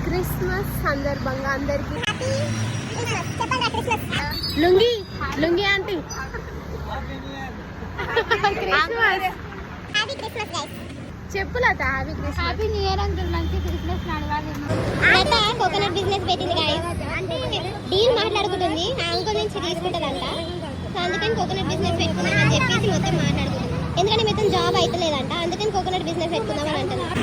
Christmas సందర్భంగా అందరికి lungi lungi aunty చెప్పు Latha happy Christmas. Happy new year uncle. మంచి క్రిస్మస్ నడవాలి. కోకోనట్ బిజినెస్ పెట్టింది గాయస్. అంటే డీల్ మాట్లాడుకుంటుంది, ఆ అంకుల్ నుంచి తీసుకుంటుందంట. సో అందుకని కోకోనట్ బిజినెస్ పెట్టుకుందాం అని చెప్పేసి మొత్తం మాట్లాడుకుంటుంది. ఎందుకంటే మొత్తం జాబ్ అవుతలేదంట, అందుకని కోకోనట్ బిజినెస్ పెట్టుకుందాం అని అంటున్నారు.